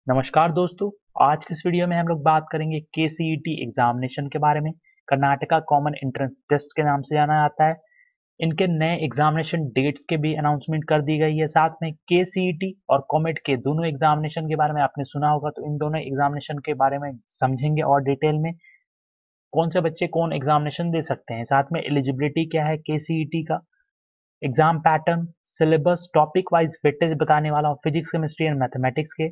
नमस्कार दोस्तों। आज की इस वीडियो में हम लोग बात करेंगे केसीईटी एग्जामिनेशन के बारे में। कर्नाटका कॉमन एंट्रेंस टेस्ट के नाम से जाना जाता है। इनके नए एग्जामिनेशन डेट्स के भी अनाउंसमेंट कर दी गई है। साथ में केसीईटी और कॉमेट के दोनों एग्जामिनेशन के बारे में आपने सुना होगा, तो इन दोनों एग्जामिनेशन के बारे में समझेंगे और डिटेल में कौन से बच्चे कौन एग्जामिनेशन दे सकते हैं। साथ में एलिजिबिलिटी क्या है केसीईटी का, exam pattern, syllabus, topic wise weightage बताने वाला हूँ फिजिक्स, केमिस्ट्री एंड मैथमेटिक्स के।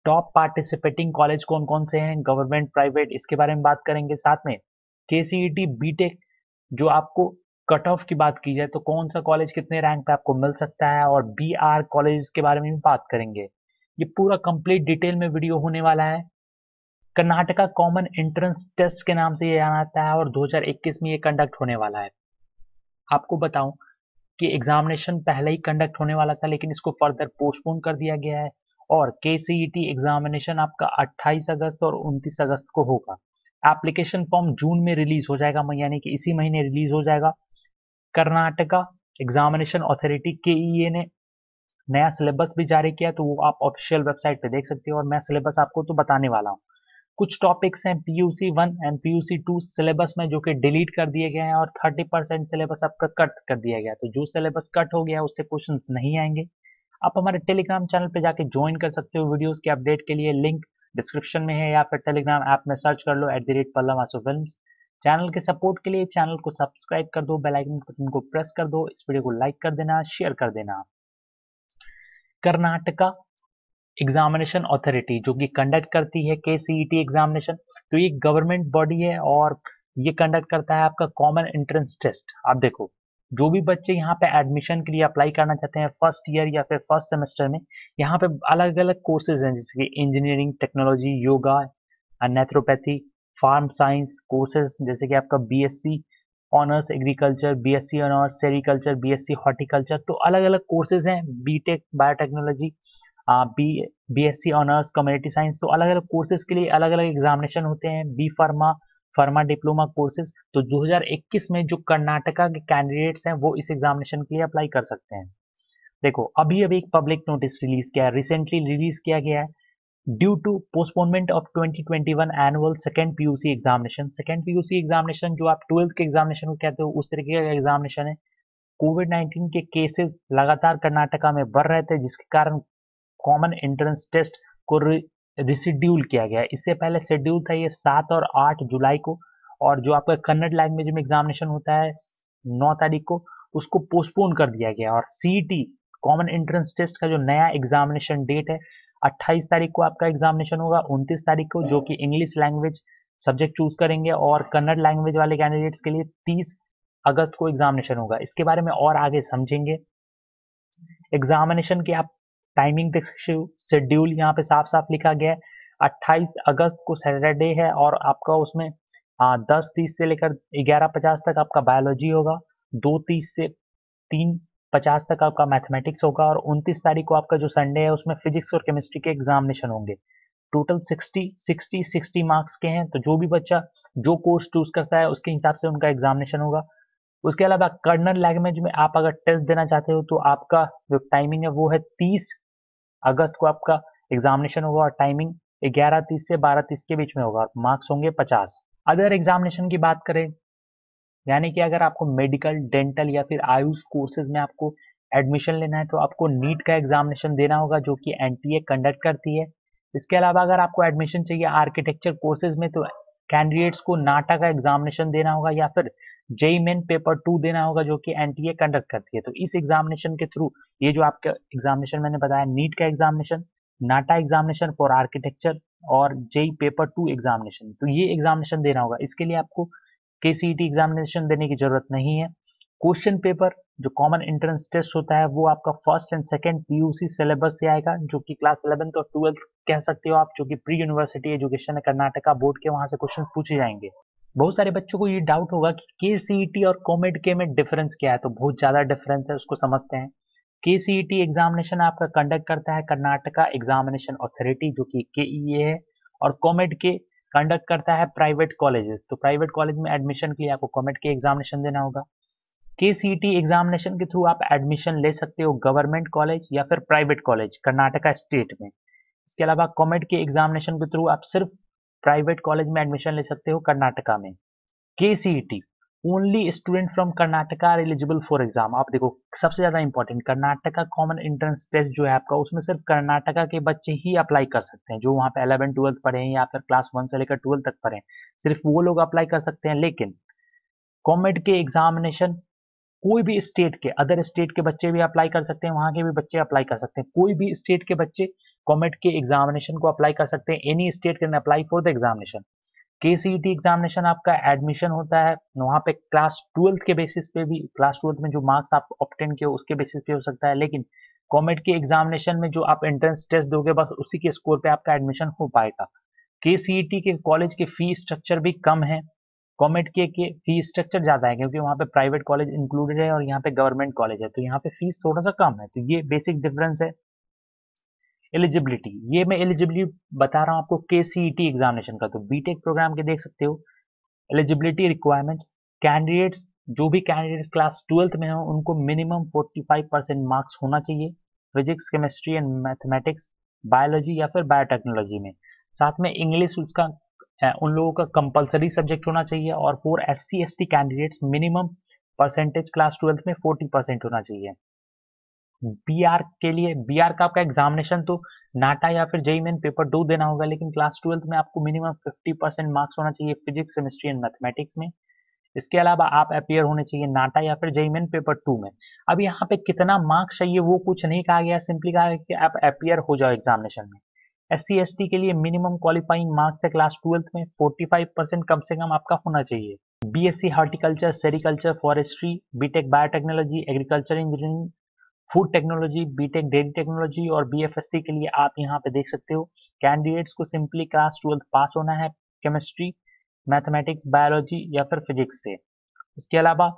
टॉप पार्टिसिपेटिंग कॉलेज कौन कौन से हैं, गवर्नमेंट, प्राइवेट, इसके बारे में बात करेंगे। साथ में केसीईटी बीटेक जो आपको कट ऑफ की बात की जाए तो कौन सा कॉलेज कितने रैंक पे आपको मिल सकता है, और बीआर कॉलेज के बारे में भी बात करेंगे। ये पूरा कंप्लीट डिटेल में वीडियो होने वाला है। कर्नाटका कॉमन एंट्रेंस टेस्ट के नाम से ये जाना जाता है और 2021 में ये कंडक्ट होने वाला है। आपको बताऊं कि एग्जामिनेशन पहले ही कंडक्ट होने वाला था, लेकिन इसको फर्दर पोस्टपोन कर दिया गया है और केसीईटी एग्जामिनेशन आपका 28 अगस्त और 29 अगस्त को होगा। एप्लीकेशन फॉर्म जून में रिलीज हो जाएगा, यानी कि इसी महीने रिलीज हो जाएगा। कर्नाटका एग्जामिनेशन अथॉरिटी केईए ने नया सिलेबस भी जारी किया, तो वो आप ऑफिशियल वेबसाइट पे देख सकते हो और मैं सिलेबस आपको तो बताने वाला हूँ। कुछ टॉपिक्स हैं पीयूसी 1 एंड पीयूसी 2 सिलेबस में जो कि डिलीट कर दिए गए हैं, और 30% सिलेबस आपका कट कर दिया गया है। तो जो सिलेबस कट हो गया है उससे क्वेश्चंस नहीं आएंगे। आप हमारे टेलीग्राम चैनल पे जाके ज्वाइन कर सकते हो वीडियोस के अपडेट के लिए। लिंक डिस्क्रिप्शन में है, या फिर टेलीग्राम ऐप में सर्च कर लो @पल्लव आसू फिल्म्स। चैनल के सपोर्ट के लिए चैनल को सब्सक्राइब कर दो, बेल आइकन बटन को प्रेस कर दो, इस वीडियो को लाइक कर देना, शेयर कर देना। कर्नाटका एग्जामिनेशन अथॉरिटी जो कि कंडक्ट करती है केसीईटी एग्जामिनेशन, तो ये गवर्नमेंट बॉडी है और ये कंडक्ट करता है आपका कॉमन एंट्रेंस टेस्ट। आप देखो, जो भी बच्चे यहाँ पे एडमिशन के लिए अप्लाई करना चाहते हैं फर्स्ट ईयर या फिर फर्स्ट सेमेस्टर में, यहाँ पे अलग अलग कोर्सेज हैं जैसे कि engineering, technology, yoga, naturopathy, pharm science courses जैसे कि आपका BSc honours agriculture, BSc honours sericulture, BSc horticulture, तो अलग अलग कोर्सेज हैं। BTech biotechnology, B BSc honours community science, तो अलग अलग कोर्सेज के लिए अलग अलग एग्जामिनेशन होते हैं। B pharma, pharma diploma courses. तो 2021 में जो कर्नाटका के कैंडिडेट्स हैं वो इस एग्जामिनेशन के लिए अप्लाई कर सकते हैं। देखो, अभी अभी एक पब्लिक नोटिस रिलीज किया है, रिसेंटली रिलीज किया गया है। Due to postponement of 2021 annual second PUC examination. Second PUC examination जो आप 12th के एग्जामिनेशन को कहते हो उस तरीके का एग्जामिनेशन है। कोविड 19 के केसेस लगातार कर्नाटका में बढ़ रहे थे, जिसके कारण कॉमन एंट्रेंस टेस्ट को रिशेड्यूल किया गया है। इससे पहले शेड्यूल था ये 7 और 8 जुलाई को, और जो आपका कन्नड़ लैंग्वेज में एग्जामिनेशन होता है 9 तारीख को, उसको पोस्टपोन कर दिया गया। और सीईटी कॉमन एंट्रेंस टेस्ट का जो नया एग्जामिनेशन डेट है 28 तारीख को आपका एग्जामिनेशन होगा, 29 तारीख को जो कि इंग्लिश लैंग्वेज सब्जेक्ट चूज करेंगे, और कन्नड़ लैंग्वेज वाले कैंडिडेट्स के लिए 30 अगस्त को एग्जामिनेशन होगा। इसके बारे में और आगे समझेंगे। एग्जामिनेशन की आप टाइमिंग देख सकते हो, शेड्यूल यहाँ पे साफ साफ लिखा गया है। 28 अगस्त को सैटरडे है और आपका उसमें 10:30 से लेकर 11:50 तक आपका बायोलॉजी होगा, 2:30 से 3:50 तक आपका मैथमेटिक्स होगा, और 29 तारीख को आपका जो संडे है उसमें फिजिक्स और केमिस्ट्री के एग्जामिनेशन होंगे। टोटल 60 मार्क्स के हैं, तो जो भी बच्चा जो कोर्स चूज करता है उसके हिसाब से उनका एग्जामिनेशन होगा। उसके अलावा कन्नड़ लैंग्वेज में आप अगर टेस्ट देना चाहते हो तो आपका जो टाइमिंग है वो है 30 अगस्त को आपका एग्जामिनेशन होगा, और टाइमिंग 11:30 से 12:30 के बीच में होगा। मार्क्स होंगे 50। अदर एग्जामिनेशन की बात करें, यानी कि अगर आपको मेडिकल, डेंटल या फिर आयुष कोर्सेज में आपको एडमिशन लेना है तो आपको नीट का एग्जामिनेशन देना होगा, जो कि एनटीए कंडक्ट करती है। इसके अलावा अगर आपको एडमिशन चाहिए आर्किटेक्चर कोर्सेज में, तो कैंडिडेट्स को नाटा का एग्जामिनेशन देना होगा, या फिर जेई मेन पेपर 2 देना होगा, जो कि एनटीए कंडक्ट करती है। तो इस एग्जामिनेशन के थ्रू ये जो आपका एग्जामिनेशन मैंने बताया, नीट का examination, NATA examination for architecture और जेई पेपर 2 एग्जामिनेशन, तो ये एग्जामिनेशन देना होगा। इसके लिए आपको केसीईटी एग्जामिनेशन देने की जरूरत नहीं है। क्वेश्चन पेपर जो कॉमन एंट्रेंस टेस्ट होता है वो आपका first and second PUC syllabus से आएगा, जो कि क्लास 11th और 12th कह सकते हो आप, जो कि प्री यूनिवर्सिटी एजुकेशन है कर्नाटका बोर्ड के, वहां से क्वेश्चन पूछे जाएंगे। बहुत सारे बच्चों को ये डाउट होगा कि केसीईटी और कॉमेड के में डिफरेंस क्या है, तो बहुत ज्यादा डिफरेंस है, उसको समझते हैं। केसीईटी एग्जामिनेशन आपका कंडक्ट करता है कर्नाटका एग्जामिनेशन अथॉरिटी, जो कि केईए है, और कॉमेड के कंडक्ट करता है प्राइवेट कॉलेजेस। तो प्राइवेट कॉलेज में एडमिशन के लिए आपको कॉमेड के एग्जामिनेशन देना होगा। केसीईटी एग्जामिनेशन के थ्रू आप एडमिशन ले सकते हो गवर्नमेंट कॉलेज या फिर प्राइवेट कॉलेज कर्नाटका स्टेट में। इसके अलावा कॉमेड के एग्जामिनेशन के थ्रू आप सिर्फ प्राइवेट कॉलेज में एडमिशन ले सकते हो कर्नाटका में। KCET only student from Karnataka are eligible for exam. आप देखो सबसे ज्यादा important, Karnataka common entrance test जो है आपका, उसमें सिर्फ कर्नाटका के बच्चे ही अप्लाई कर सकते हैं, जो वहाँ पे 11th-12th पढ़े हैं या फिर क्लास 1 से लेकर 12 तक पढ़े हैं, सिर्फ वो लोग अप्लाई कर सकते हैं। लेकिन कॉमेड के एग्जामिनेशन कोई भी स्टेट के, अदर स्टेट के बच्चे भी अप्लाई कर सकते हैं, वहां के भी बच्चे अप्लाई कर सकते हैं, कोई भी स्टेट के बच्चे कॉमेड के एग्जामिनेशन को अप्लाई कर सकते हैं। Any state can apply for the examination. KCET examination आपका एडमिशन होता है वहां पे क्लास 12th के बेसिस पे भी, क्लास 12th में जो मार्क्स आप ऑब्टेन किए उसके बेसिस पे हो सकता है। लेकिन कॉमेड के एग्जामिनेशन में जो आप एंट्रेंस टेस्ट दोगे बस उसी के स्कोर पे आपका एडमिशन हो पाएगा। KCET के कॉलेज के फी स्ट्रक्चर भी कम है, कॉमेड के फी स्ट्रक्चर ज्यादा है, क्योंकि वहाँ पे प्राइवेट कॉलेज इंक्लूडेड है और यहाँ पे गवर्नमेंट कॉलेज है, तो यहाँ पे फीस थोड़ा सा कम है। तो ये बेसिक डिफरेंस है। एलिजिबिलिटी, ये मैं एलिजिबिलिटी बता रहा हूँ आपको KCET एग्जामिनेशन का, तो बीटेक प्रोग्राम के देख सकते हो। एलिजिबिलिटी रिक्वायरमेंट्स, कैंडिडेट्स जो भी कैंडिडेट्स क्लास 12th में हो उनको मिनिमम 45% मार्क्स होना चाहिए physics, chemistry and mathematics, biology या फिर बायोटेक्नोलॉजी में। साथ में इंग्लिश उसका उन लोगों का कंपलसरी सब्जेक्ट होना चाहिए। और for SC/ST candidates minimum percentage class 12th में 40% होना चाहिए। BR के लिए, BR का आपका एग्जामिनेशन तो नाटा या फिर जेईई मेन पेपर 2 देना होगा, लेकिन क्लास 12th में आपको मिनिमम 50% मार्क्स होना चाहिए फिजिक्स, केमिस्ट्री एंड मैथमेटिक्स में। इसके अलावा आप अपियर होने चाहिए नाटा या फिर जेईई मेन पेपर 2 में। अब यहाँ पे कितना मार्क्स चाहिए वो कुछ नहीं कहा गया, सिंपली कहा है कि आप अपियर हो जाओ एग्जामिनेशन में। SC/ST के लिए मिनिमम क्वालिफाइंग मार्क्स है क्लास 12th में 45% कम से कम आपका होना चाहिए। BSc horticulture, sericulture, forestry, BTech biotechnology, agriculture engineering, food technology, BTech dairy technology और BFSC के लिए आप यहाँ पे देख सकते हो कैंडिडेट्स को सिंपली क्लास 12th पास होना है केमिस्ट्री, मैथमेटिक्स, बायोलॉजी या फिर फिजिक्स से। उसके अलावा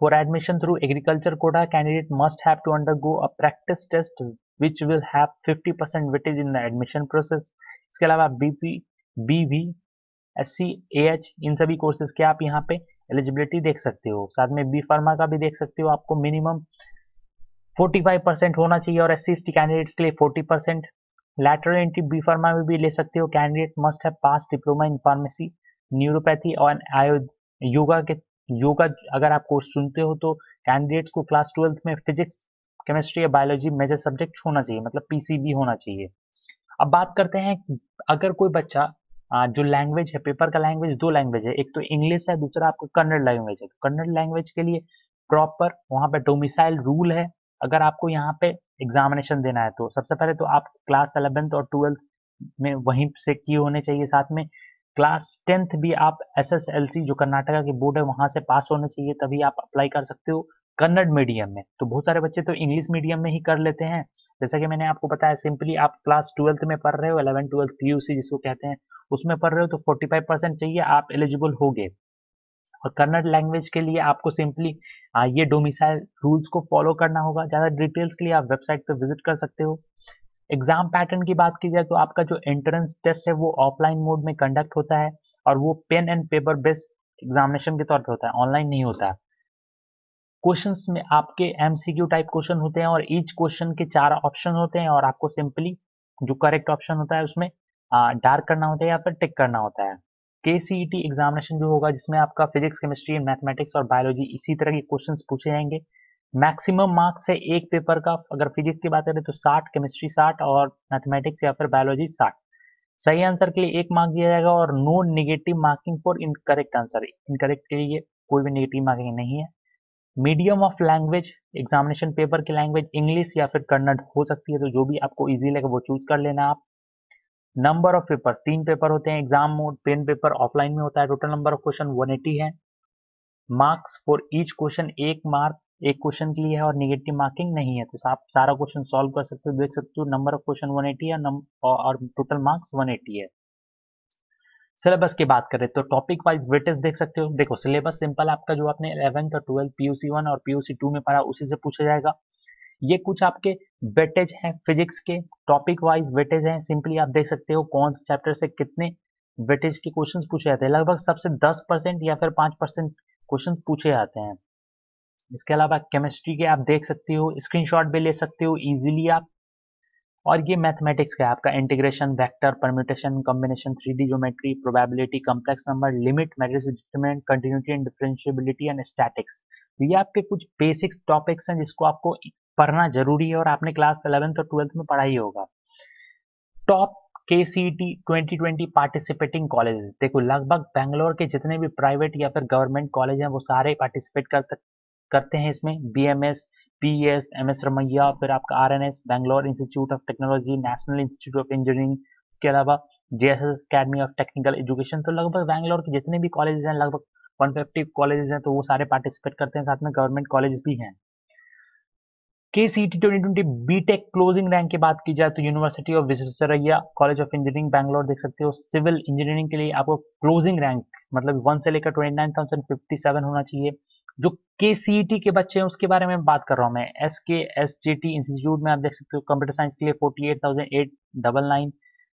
for admission through agriculture quota candidate must have to undergo a practice test which will have 50% weightage in the admission process. इसके अलावा BP, BV, SC, AH इन सभी कोर्सेज के आप यहाँ पे एलिजिबिलिटी देख सकते हो। साथ में B फार्मा का भी देख सकते हो, आपको मिनिमम 45% होना चाहिए और SC/ST कैंडिडेट्स के लिए 40%। लैटरल एंट्री बी फार्मा में भी ले सकते हो, candidate must have pass diploma in pharmacy, neuropathy और योगा के, योगा अगर आप कोर्स चुनते हो तो कैंडिडेट्स को क्लास 12th में फिजिक्स, केमिस्ट्री या बायोलॉजी मेजर सब्जेक्ट होना चाहिए, मतलब PCB होना चाहिए। अब बात करते हैं, अगर कोई बच्चा जो लैंग्वेज है, पेपर का लैंग्वेज 2 लैंग्वेज है, एक तो इंग्लिश है, दूसरा आपको कन्नड़ लैंग्वेज है। कन्नड़ लैंग्वेज के लिए प्रॉपर वहां पे डोमिसाइल रूल है। अगर आपको यहाँ पे एग्जामिनेशन देना है तो सबसे पहले तो आप क्लास 11th और 12th में वहीं से किए होने चाहिए। साथ में क्लास 10th भी आप SSLC जो कर्नाटका की बोर्ड है वहां से पास होने चाहिए, तभी आप अप्लाई कर सकते हो कन्नड़ मीडियम में। तो बहुत सारे बच्चे तो इंग्लिश मीडियम में ही कर लेते हैं, जैसा कि मैंने आपको बताया। सिंपली आप क्लास 12th में पढ़ रहे हो, 11th-12th PUC जिसको कहते हैं, उसमें पढ़ रहे हो तो 45% चाहिए, आप एलिजिबल हो गए। और कन्नड़ लैंग्वेज के लिए आपको सिंपली ये डोमिसाइल रूल्स को फॉलो करना होगा। ज़्यादा डिटेल्स के लिए आप वेबसाइट पर विजिट कर सकते हो। एग्जाम पैटर्न की बात की जाए तो आपका जो एंट्रेंस टेस्ट है वो ऑफलाइन मोड में कंडक्ट होता है और वो pen and paper based examination के तौर पे होता है, ऑनलाइन नहीं होता है। क्वेश्चंस में आपके MCQ टाइप क्वेश्चन होते हैं और ईच क्वेश्चन के 4 ऑप्शन होते हैं और आपको सिंपली जो करेक्ट ऑप्शन होता है उसमें डार्क करना होता है या फिर टिक करना होता है। KCET एग्जामिनेशन जो होगा जिसमें आपका फिजिक्स, केमिस्ट्री, मैथमेटिक्स और बायोलॉजी इसी तरह के क्वेश्चंस पूछे जाएंगे। मैक्सिमम मार्क्स है एक पेपर का, अगर फिजिक्स की बात करें तो 60, केमिस्ट्री 60 और मैथमेटिक्स या फिर बायोलॉजी 60। सही आंसर के लिए 1 मार्क दिया जाएगा और no negative marking for incorrect answer. Incorrect के लिए कोई भी नेगेटिव मार्किंग नहीं है। Medium of language, examination paper की लैंग्वेज इंग्लिश या फिर कन्नड़ हो सकती है, तो जो भी आपको इजी लगे वो चूज कर लेना आप। नंबर ऑफ पेपर 3 पेपर होते हैं, exam mode pen paper offline में होता है। टोटल नंबर ऑफ क्वेश्चन 180 है। Marks for each question 1 mark एक क्वेश्चन के लिए है और नेगेटिव मार्किंग नहीं है, तो आप सारा क्वेश्चन सॉल्व कर सकते हो। देख सकते हो नंबर ऑफ क्वेश्चन 180 है और टोटल मार्क्स 180 है। सिलेबस की बात करें तो टॉपिक वाइज वेटेज देख सकते हो। देखो सिलेबस सिंपल, आपका जो आपने 11th और 12th PUC 1 और PUC 2 में पढ़ा उसी से पूछा जाएगा। ये कुछ आपके वेटेज हैं फिजिक्स के, टॉपिक वाइज वेटेज हैं। सिंपली आप देख सकते हो कौन से चैप्टर से कितने वेटेज के क्वेश्चंस पूछे जाते हैं। लगभग सबसे 10% या फिर 5% क्वेश्चंस पूछे जाते हैं। इसके अलावा केमिस्ट्री के आप देख सकते हो, स्क्रीनशॉट भी ले सकते हो इजीली आप। और ये मैथमेटिक्स का है आपका, integration, vector, permutation, combination, 3D geometry, probability, complex number, limit, matrix determinant, continuity and differentiability and statics. तो ये आपके कुछ बेसिक टॉपिक्स हैं जिसको आपको पढ़ना जरूरी है और आपने क्लास 11th और 12th में पढ़ा ही होगा। टॉप KCET 2020 पार्टिसिपेटिंग कॉलेजेस, देखो लगभग बेंगलोर के जितने भी प्राइवेट या फिर गवर्नमेंट कॉलेज हैं वो सारे पार्टिसिपेट करते हैं इसमें। BMS, PES, MS रमैया, फिर आपका RNS, Bangalore institute of technology, national institute of engineering, इसके अलावा JSS academy of technical education. तो लगभग बैंगलोर के जितने भी कॉलेजेस हैं, लगभग 150 कॉलेजेस हैं, तो वो सारे पार्टिसिपेट करते हैं, साथ में गवर्नमेंट कॉलेज भी हैं। KCET 2020 बीटेक क्लोजिंग रैंक की बात की जाए तो university of Visvesvaraya college of engineering Bangalore देख सकते हो, सिविल इंजीनियरिंग के लिए आपको क्लोजिंग रैंक मतलब 1 से लेकर 29,057 होना चाहिए। जो KCET के बच्चे हैं उसके बारे में बात कर रहा हूँ मैं। SKSJT इंस्टीट्यूट में आप देख सकते हो कंप्यूटर साइंस के लिए 48,899,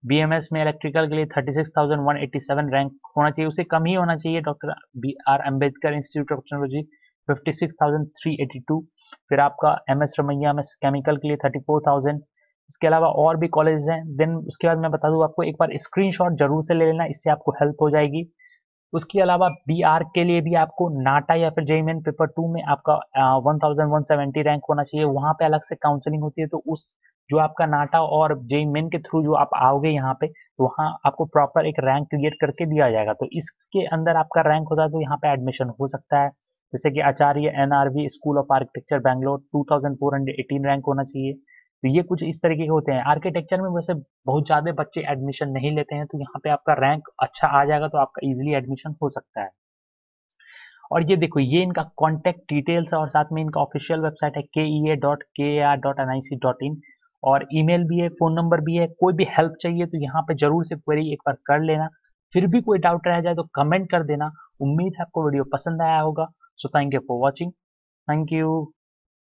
BMS में इलेक्ट्रिकल के लिए 36,187 रैंक होना चाहिए, उससे कम ही होना चाहिए। Doctor BR Ambedkar institute of technology 56,382, फिर आपका MS रमैया में केमिकल के लिए 34,000। इसके अलावा और भी कॉलेज हैं। देन उसके बाद मैं बता दूं आपको, एक बार स्क्रीनशॉट जरूर से ले लेना, इससे आपको हेल्प हो जाएगी। उसके अलावा BR के लिए भी आपको नाटा या फिर JEE मेन पेपर 2 में आपका 1170 रैंक होना चाहिए, वहां पे अलग से काउंसलिंग होती है। तो उस जो आपका नाटा और JEE मेन के थ्रू जो आप आओगे यहाँ पे, तो वहाँ आपको प्रॉपर एक रैंक क्रिएट करके दिया जाएगा। तो इसके अंदर आपका रैंक होता है तो यहाँ पे एडमिशन हो सकता है। जैसे कि आचार्य NRV school of architecture Bangalore 2418 rank होना चाहिए। तो ये कुछ इस तरीके के होते हैं। आर्किटेक्चर में वैसे बहुत ज्यादा बच्चे एडमिशन नहीं लेते हैं, तो यहाँ पे आपका रैंक अच्छा आ जाएगा तो आपका इजीली एडमिशन हो सकता है। और ये देखो, ये इनका कॉन्टैक्ट डिटेल्स है और साथ में इनका ऑफिशियल वेबसाइट है kea.kar.nic.in, और ईमेल भी है, फोन नंबर भी है। कोई भी हेल्प चाहिए तो यहाँ पे जरूर से क्वेरी एक बार कर लेना। फिर भी कोई डाउट रह जाए तो कमेंट कर देना। उम्मीद है आपको वीडियो पसंद आया होगा। So thank you for watching. Thank you.